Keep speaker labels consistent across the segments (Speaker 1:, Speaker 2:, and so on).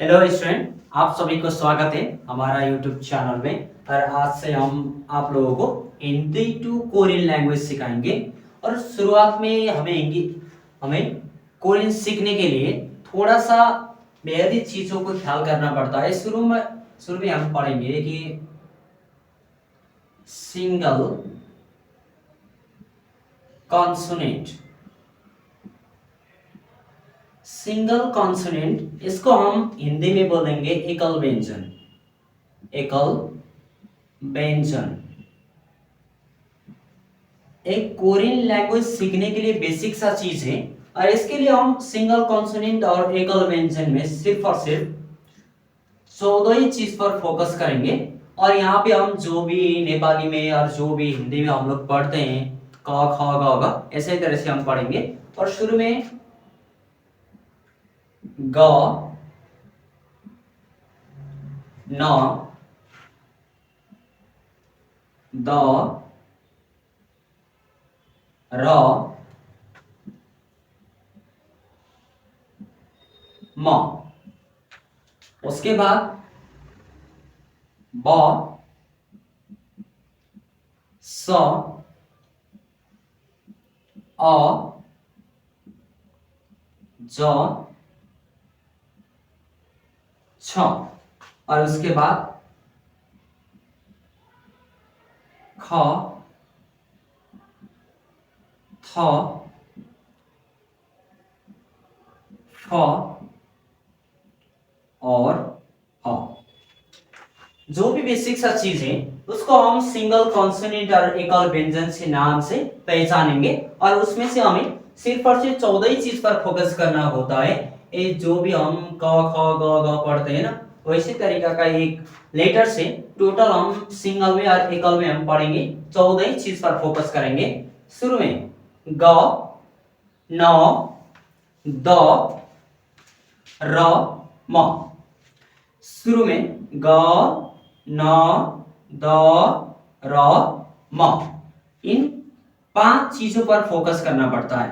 Speaker 1: Hello student, आप सभी को स्वागत है हमारा यूट्यूब चैनल में। और आज से हम आप लोगों को हिंदी टू कोरियन लैंग्वेज सिखाएंगे। और शुरुआत में हमें कोरियन सीखने के लिए थोड़ा सा बेहद ही चीज़ों को ख्याल करना पड़ता है। शुरू में हम पढ़ेंगे कि सिंगल कॉन्सोनेंट। सिंगल कॉन्सोनेंट इसको हम हिंदी में बोलेंगे एकल व्यंजन। एकल व्यंजन एक कोरियन लैंग्वेज सीखने के लिए बेसिक सा चीज है। और इसके लिए हम सिंगल कॉन्सोनेंट और एकल व्यंजन में सिर्फ और सिर्फ 14 ही चीज पर फोकस करेंगे। और यहाँ पे हम जो भी नेपाली में और जो भी हिंदी में हम लोग पढ़ते हैं क ख ग घ, ऐसे तरह से हम पढ़ेंगे। और शुरू में ग न द र म, उसके बाद ब स अ ज छ, और उसके बाद ख थ फ और ह। जो भी बेसिक सा चीज है उसको हम सिंगल कॉन्सोनेंट और एकल व्यंजन से नाम से पहचानेंगे। और उसमें से हमें सिर्फ और सिर्फ 14 ही चीज पर फोकस करना होता है। ये जो भी हम क ख ग घ पढ़ते हैं ना, वैसे तरीका का एक लेटर से टोटल हम सिंगल में और एकल में हम पढ़ेंगे, 14 ही चीज पर फोकस करेंगे। शुरू में ग न द र म। शुरू में ग न द र म, इन 5 चीजों पर फोकस करना पड़ता है।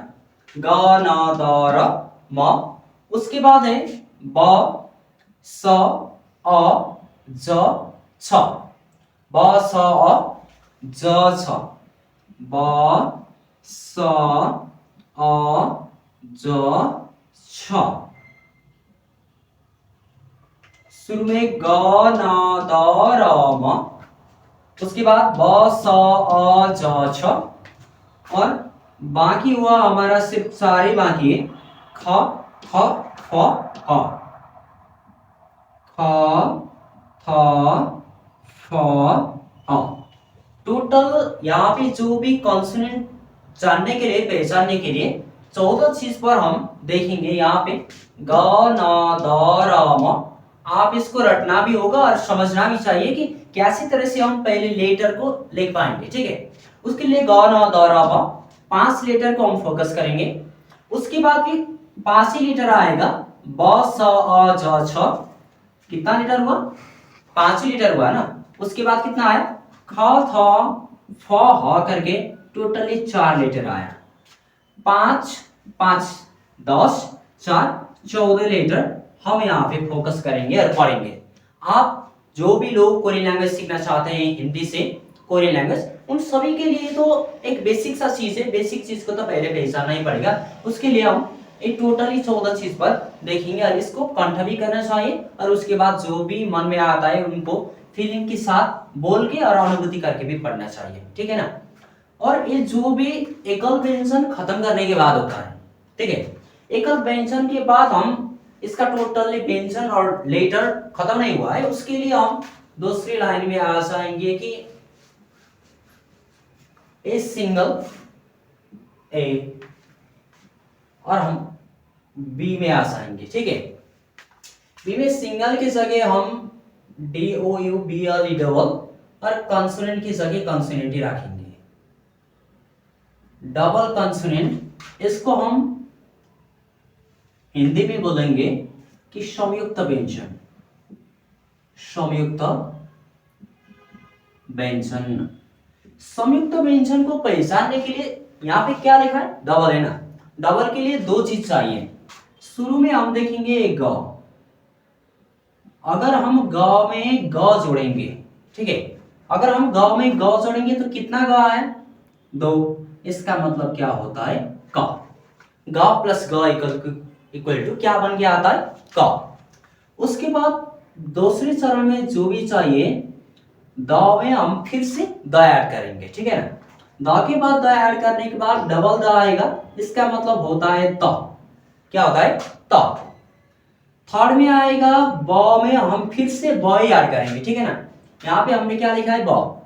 Speaker 1: ग न द र म, उसके बाद है ब स अ ज छ। ब स अ ज छ, ब स अ ज छ। शुरू में ग न द र म, उसके बाद ब स अ ज छ, और बाकी हुआ हमारा सिर्फ सारे बाकी है ख ख फ ह, ख थ फ ह। टोटल यहाँ पे जो भी कॉन्सोनेंट जानने के लिए पहचानने के लिए 14 चीज पर हम देखेंगे। यहाँ पे ग न द र म, आप इसको रटना भी होगा और समझना भी चाहिए कि कैसी तरह से हम पहले लेटर को लिख पाएंगे। ठीक है, उसके लिए ग न द र म 5 लेटर को हम फोकस करेंगे। उसके बाद भी 5 ही लेटर आएगा, ब स अ ज छ। कितना लेटर हुआ? 5 ही लेटर हुआ ना। उसके बाद कितना आया? ख थ फ ह करके टोटली 4 लेटर आया। 5 5 10 4 14 लेटर हम यहाँ पे फोकस करेंगे और पढ़ेंगे। आप जो भी लोग कोरियन लैंग्वेज सीखना चाहते हैं हिंदी से कोरियन लैंग्वेज, उन सभी के लिए तो एक बेसिक सा चीज है। बेसिक चीज को तो पहले पहचानना ही पड़ेगा। उसके लिए हम एक टोटली 14 चीज पर देखेंगे और इसको कंठ भी करना चाहिए। और उसके बाद जो भी मन में आता है उनको फीलिंग के साथ बोल के और अनुभूति करके भी पढ़ना चाहिए। ठीक है ना। और ये जो भी एकल व्यंजन खत्म करने के बाद होता है, ठीक है, एकल व्यंजन के बाद हम इसका टोटली व्यंजन और लेटर खत्म नहीं हुआ है, उसके लिए हम दूसरी लाइन में आ जाएंगे कि ए सिंगल ए, और हम बी में आ जाएंगे। ठीक है, बी में सिंगल की जगह हम D O U B L E double, और कॉन्सोनेंट की जगह कॉन्सोनेंट ही रखेंगे। डबल कॉन्सोनेंट इसको हम हिंदी में बोलेंगे कि संयुक्त व्यंजन। संयुक्त व्यंजन, संयुक्त व्यंजन को पहचानने के लिए यहाँ पे क्या लिखा है? डबल है ना। डबल के लिए 2 चीज चाहिए। शुरू में हम देखेंगे ग, अगर हम ग में ग जोड़ेंगे, ठीक है, अगर हम ग में ग जोड़ेंगे तो कितना ग है? 2। इसका मतलब क्या होता है? क। ग प्लस ग इक्वल टू क्या बन के आता है? क। उसके बाद दूसरे चरण में जो भी चाहिए द में हम फिर से द ऐड करेंगे, ठीक है ना। द के बाद द ऐड करने के बाद डबल द आएगा, इसका मतलब होता है त। क्या होता है? त। थर्ड में आएगा ब में हम फिर से ब ही ऐड करेंगे, ठीक है ना। यहाँ पे हमने क्या लिखा है? ब।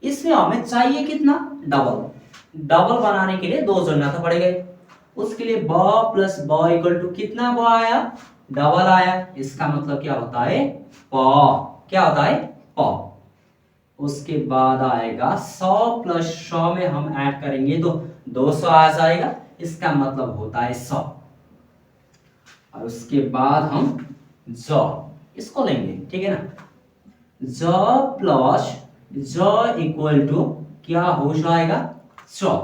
Speaker 1: इसमें हमें चाहिए कितना? डबल। डबल बनाने के लिए 2 जोड़ना तो पड़ेगा। उसके लिए ब प्लस ब इक्वल टू कितना ब आया? डबल आया। इसका मतलब क्या होता है? प। क्या होता है? प। उसके बाद आएगा 100 प्लस 100 में हम ऐड करेंगे तो 200 आ जाएगा, इसका मतलब होता है 100। और उसके बाद हम ज इसको लेंगे, ठीक है ना। ज प्लस ज इक्वल टू क्या हो जाएगा? 100।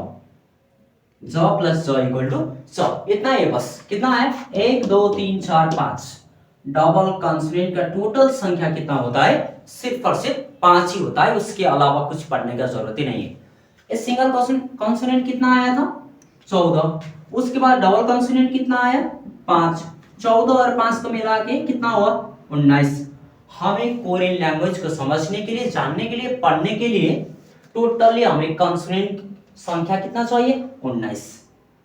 Speaker 1: ज प्लस ज इक्वल टू 100। इतना है बस। कितना है? 1 2 3 4 5। डबल कॉन्सोनेंट का टोटल संख्या कितना होता है? सिर्फ और सिर्फ 5 ही होता है, उसके अलावा कुछ पढ़ने का जरूरत ही नहीं है। ये सिंगल कॉन्सोनेंट कितना आया था? 14। उसके बाद डबल कॉन्सोनेंट कितना आया? 5। 14 और 5 को मिला के कितना हुआ? 19। हमें कोरियन लैंग्वेज को समझने के लिए, जानने के लिए, पढ़ने के लिए टोटली हमें कॉन्सोनेंट संख्या कितना चाहिए? 19।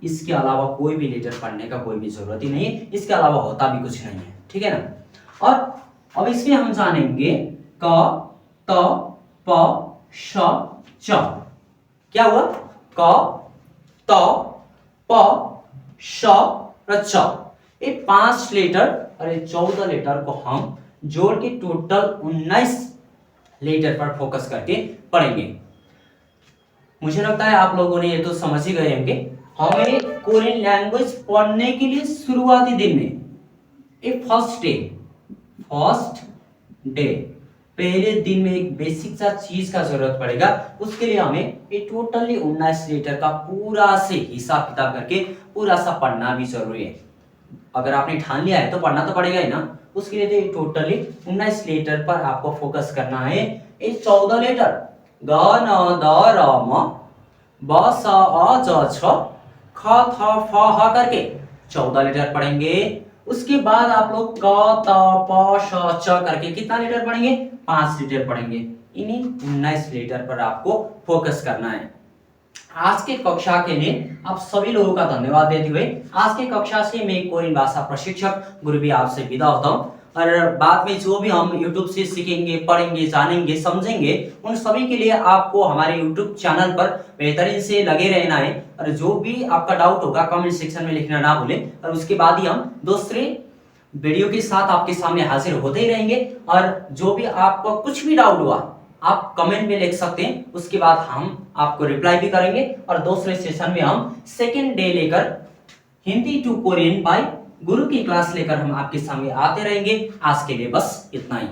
Speaker 1: इसके अलावा कोई भी लेटर पढ़ने का कोई भी जरूरत ही नहीं है, इसके अलावा होता भी कुछ नहीं है, ठीक है ना। और अब इसमें हम जानेंगे क त प श च। क्या हुआ? क त प श और च। ये 5 लेटर और ये 14 लेटर को हम जोड़ के टोटल 19 लेटर पर फोकस करके पढ़ेंगे। मुझे लगता है आप लोगों ने ये तो समझ ही गए होंगे। हमें कोरियन लैंग्वेज पढ़ने के लिए शुरुआती दिन में फर्स्ट डे पहले दिन में एक बेसिक सा चीज का जरूरत पड़ेगा। उसके लिए हमें ये टोटली 19 लेटर का पूरा से हिसाब किताब करके पूरा सा पढ़ना भी जरूरी है। अगर आपने ठान लिया है तो पढ़ना तो पड़ेगा ही ना। उसके लिए तो टोटली 19 लेटर पर आपको फोकस करना है। ये 14 लेटर ग न द र म ब स अ ज छ ख थ फ ह करके 14 लेटर पढ़ेंगे। उसके बाद आप लोग क त प श च करके कितना लेटर पढ़ेंगे? 5 लेटर पढ़ेंगे। इन्हीं 19 लेटर पर आपको फोकस करना है। आज के कक्षा के लिए आप सभी लोगों का धन्यवाद देते हुए आज के कक्षा से मैं कोरियन भाषा प्रशिक्षक गुरु भी आपसे विदा होता हूँ। और बाद में जो भी हम YouTube से सीखेंगे, पढ़ेंगे, जानेंगे, समझेंगे, उन सभी के लिए आपको हमारे YouTube चैनल पर बेहतरीन से लगे रहना है। और जो भी आपका डाउट होगा कमेंट सेक्शन में लिखना ना भूलें। और उसके बाद ही हम दूसरे वीडियो के साथ आपके सामने हाजिर होते ही रहेंगे। और जो भी आपको कुछ भी डाउट हुआ आप कमेंट में लिख सकते हैं, उसके बाद हम आपको रिप्लाई भी करेंगे। और दूसरे सेशन में हम सेकेंड डे लेकर हिंदी टू कोरियन बाय गुरु की क्लास लेकर हम आपके सामने आते रहेंगे। आज के लिए बस इतना ही।